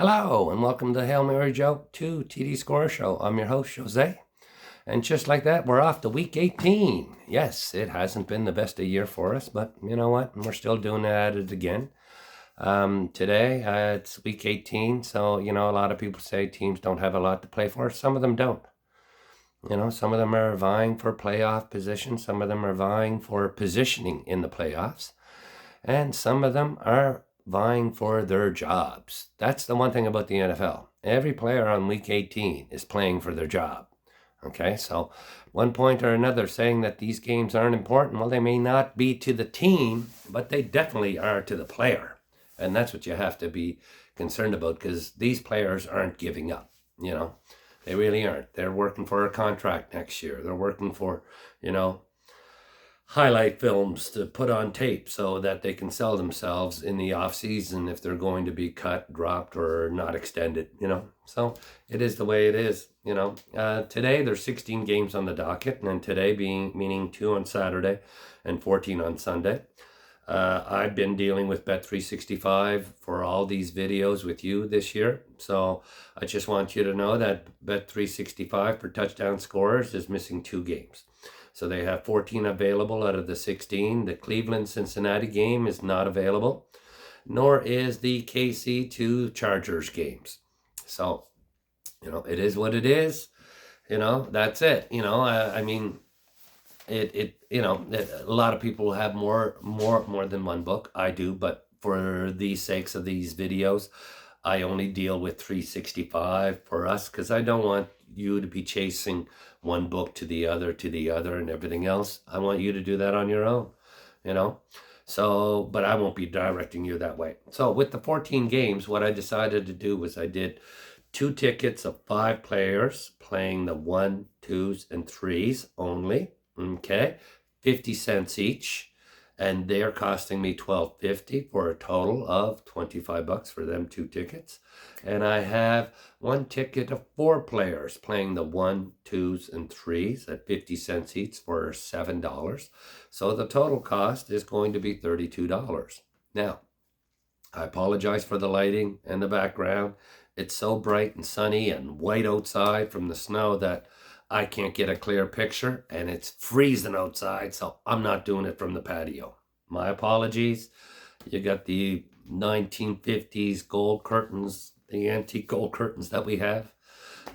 Hello, and welcome to the Hail Mary Joke 2 TD Score Show. I'm your host, Jose. And just like that, we're off to week 18. Yes, it hasn't been the best of year for us, but you know what? We're still doing it at it again. Today, it's week 18, so, a lot of people say teams don't have a lot to play for. Some of them don't. Some of them are vying for playoff position. Some of them are vying for positioning in the playoffs. And some of them are vying for their jobs. That's the one thing about the NFL. Every player on week 18 is playing for their job. Okay, so one point or another saying that these games aren't important. Well, they may not be to the team, but they definitely are to the player. And that's what you have to be concerned about, because these players aren't giving up, They really aren't. They're working for a contract next year. They're working for, highlight films to put on tape so that they can sell themselves in the off season if they're going to be cut, dropped, or not extended, So it is the way it is, Today there's 16 games on the docket, and today meaning 2 on Saturday and 14 on Sunday. I've been dealing with Bet365 for all these videos with you this year. So I just want you to know that Bet365 for touchdown scorers is missing 2 games. So they have 14 available out of the 16. The Cleveland-Cincinnati game is not available, nor is the KC2 Chargers games. So, it is what it is. That's it. A lot of people have more than one book. I do, but for the sakes of these videos, I only deal with 365 for us, because I don't want you to be chasing one book to the other and everything else. I want you to do that on your own, So, but I won't be directing you that way. So with the 14 games, what I decided to do was I did 2 tickets of 5 players playing the 1, 2s, and 3s only. Okay, 50 cents each. And they're costing me $12.50 for a total of $25 for them 2 tickets. And I have 1 ticket of 4 players playing the 1, 2s, and 3s at 50 cents each for $7. So the total cost is going to be $32. Now, I apologize for the lighting and the background. It's so bright and sunny and white outside from the snow that I can't get a clear picture, and it's freezing outside, so I'm not doing it from the patio. My apologies. You got the 1950s gold curtains, the antique gold curtains that we have.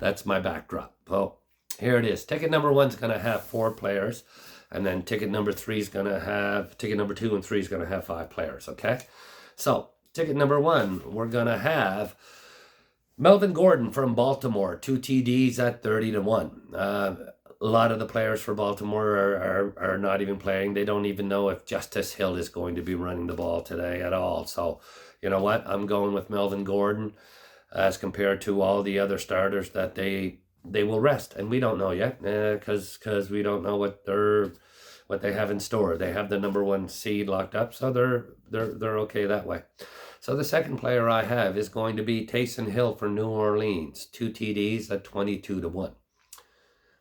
That's my backdrop. Well, here it is. Ticket number 1's going to have 4 players, and then ticket number 2 and 3 is going to have 5 players, okay? So, ticket number 1, we're going to have Melvin Gordon from Baltimore, 2 TDs at 30-1. A lot of the players for Baltimore are not even playing. They don't even know if Justice Hill is going to be running the ball today at all. So, you know what? I'm going with Melvin Gordon as compared to all the other starters that they will rest. And we don't know yet, because we don't know what they have in store. They have the number 1 seed locked up, so they're okay that way. So the second player I have is going to be Taysom Hill for New Orleans, 2 TDs at 22-1.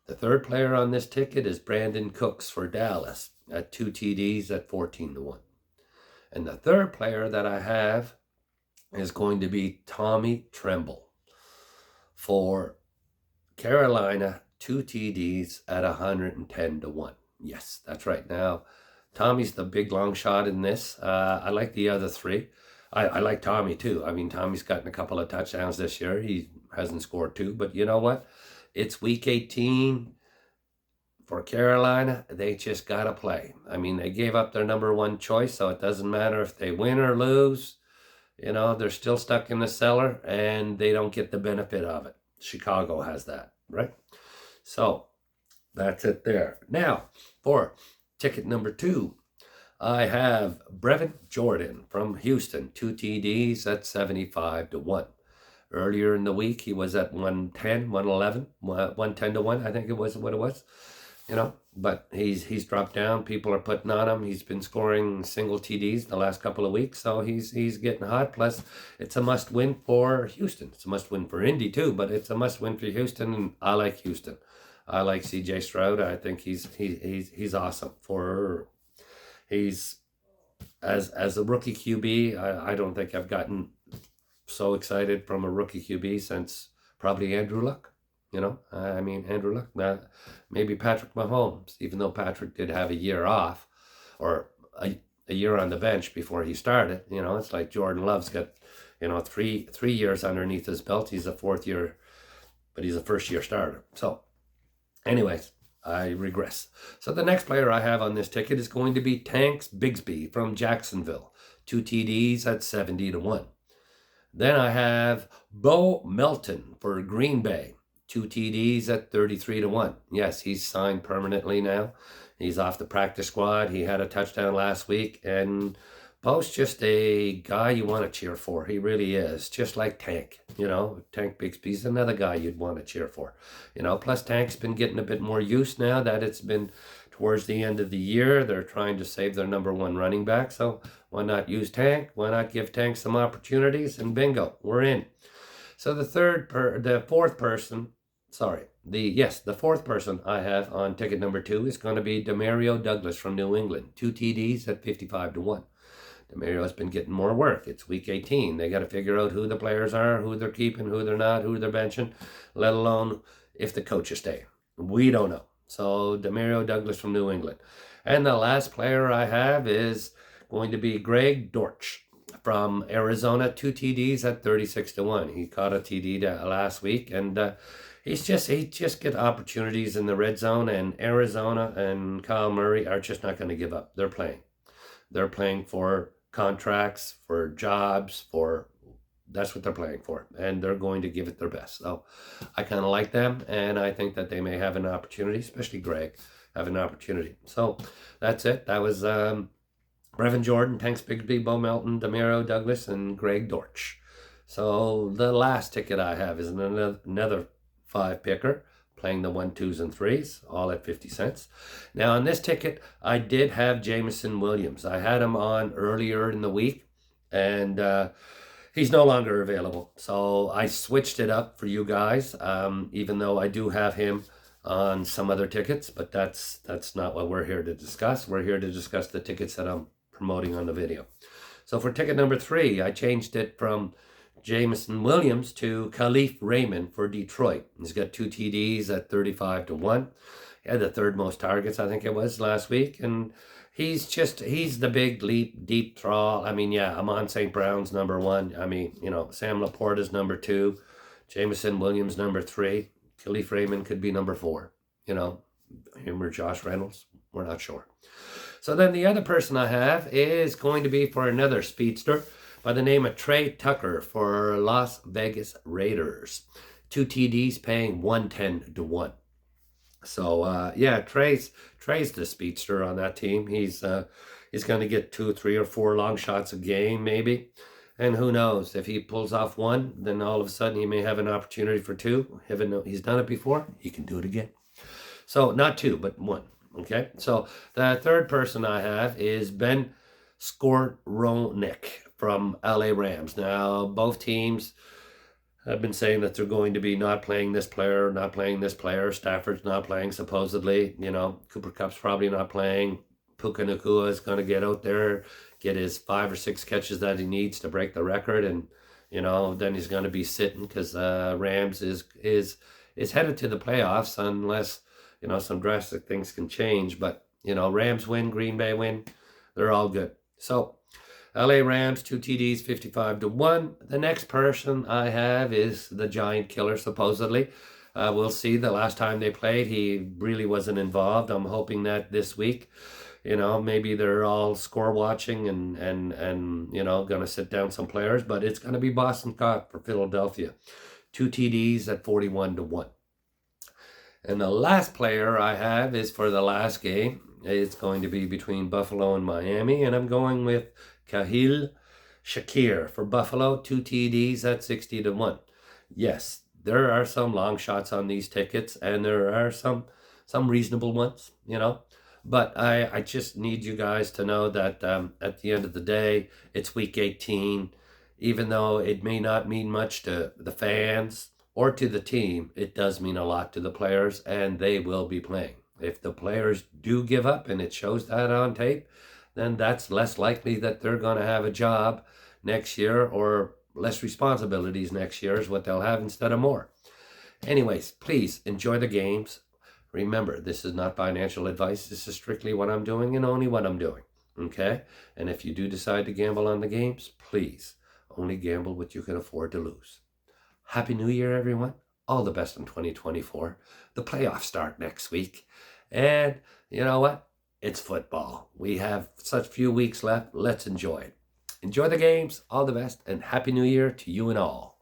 The third player on this ticket is Brandon Cooks for Dallas at 2 TDs at 14-1. And the third player that I have is going to be Tommy Tremble for Carolina, 2 TDs at 110-1. Yes, that's right. Now, Tommy's the big long shot in this. I like the other 3. I like Tommy too. I mean, Tommy's gotten a couple of touchdowns this year. He hasn't scored 2, but you know what? It's week 18 for Carolina. They just got to play. I mean, they gave up their number 1 choice, so it doesn't matter if they win or lose. They're still stuck in the cellar, and they don't get the benefit of it. Chicago has that, right? So that's it there. Now, for ticket number 2, I have Brevin Jordan from Houston, 2 TDs at 75-1. Earlier in the week, he was at 110, 111, 110-1, I think it was what it was. But he's dropped down. People are putting on him. He's been scoring single TDs the last couple of weeks, so he's getting hot. Plus, it's a must-win for Houston. It's a must-win for Indy too, but it's a must-win for Houston, and I like Houston. I like CJ Stroud. I think he's awesome. He's as a rookie QB. I don't think I've gotten so excited from a rookie QB since probably Andrew Luck. I mean, Andrew Luck, maybe Patrick Mahomes, even though Patrick did have a year off or a year on the bench before he started. It's like Jordan Love's got, three years underneath his belt. He's a fourth year, but he's a first year starter. So anyways, I regress. So the next player I have on this ticket is going to be Tanks Bigsby from Jacksonville. 2 TDs at 70-1. Then I have Bo Melton for Green Bay. 2 TDs at 33-1. Yes, he's signed permanently now. He's off the practice squad. He had a touchdown last week, and Bo's just a guy you want to cheer for. He really is. Just like Tank, Tank Bigsby's another guy you'd want to cheer for. Plus Tank's been getting a bit more use now that it's been towards the end of the year. They're trying to save their number one running back, so why not use Tank? Why not give Tank some opportunities? And bingo, we're in. So the fourth person I have on ticket number 2 is going to be Demario Douglas from New England. 2 TDs at 55-1. Demario's been getting more work. It's week 18. They got to figure out who the players are, who they're keeping, who they're not, who they're benching, let alone if the coaches stay. We don't know. So Demario Douglas from New England. And the last player I have is going to be Greg Dortch from Arizona. 2 TDs at 36-1. He caught a TD last week, and he just get opportunities in the red zone, and Arizona and Kyle Murray are just not going to give up. They're playing. They're playing for contracts, for jobs, that's what they're playing for, and they're going to give it their best. So I kind of like them, and I think that they may have an opportunity, especially Greg, have an opportunity. So that's it. That was Brevin Jordan, Tanks Bigsby, Bo Melton, Demario Douglas, and Greg Dortch. So the last ticket I have is another 5-picker, playing the 1, 2s, and 3s, all at 50 cents. Now on this ticket, I did have Jameson Williams. I had him on earlier in the week, and he's no longer available. So I switched it up for you guys, even though I do have him on some other tickets, but that's not what we're here to discuss. We're here to discuss the tickets that I'm promoting on the video. So for ticket number 3, I changed it from Jameson Williams to Khalif Raymond for Detroit. He's got 2 TDs at 35-1. He had the third most targets, I think it was, last week. And he's the big leap, deep throw. I mean, yeah, Amon St. Brown's number 1. I mean, Sam Laporta's number 2. Jameson Williams number 3. Khalif Raymond could be number 4. Him or Josh Reynolds. We're not sure. So then the other person I have is going to be for another speedster by the name of Trey Tucker for Las Vegas Raiders. 2 TDs paying 110-1. So Trey's the speedster on that team. He's going to get 2, 3, or 4 long shots a game maybe. And who knows, if he pulls off 1, then all of a sudden he may have an opportunity for 2. He's done it before, he can do it again. So not 2, but 1. Okay, so the third person I have is Ben Skowronek from LA Rams. Now, both teams have been saying that they're going to be not playing this player, not playing this player. Stafford's not playing, supposedly. Cooper Kupp's probably not playing. Puka Nacua is going to get out there, get his 5 or 6 catches that he needs to break the record, and then he's going to be sitting because Rams is headed to the playoffs unless some drastic things can change. But Rams win, Green Bay win, they're all good. So LA Rams, 2 TDs, 55-1. The next person I have is the Giant Killer, supposedly. We'll see. The last time they played, he really wasn't involved. I'm hoping that this week, maybe they're all score watching and going to sit down some players. But it's going to be Boston Scott for Philadelphia. 2 TDs at 41-1. And the last player I have is for the last game. It's going to be between Buffalo and Miami, and I'm going with Khalil Shakir for Buffalo. 2 TDs at 60-1. Yes, there are some long shots on these tickets, and there are some reasonable ones, But I just need you guys to know that at the end of the day, it's week 18. Even though it may not mean much to the fans or to the team, it does mean a lot to the players, and they will be playing. If the players do give up, and it shows that on tape, then that's less likely that they're going to have a job next year or less responsibilities next year is what they'll have instead of more. Anyways, please enjoy the games. Remember, this is not financial advice. This is strictly what I'm doing and only what I'm doing. Okay? And if you do decide to gamble on the games, please only gamble what you can afford to lose. Happy New Year, everyone. All the best in 2024. The playoffs start next week. And you know what? It's football. We have such few weeks left. Let's enjoy it. Enjoy the games. All the best. And Happy New Year to you and all.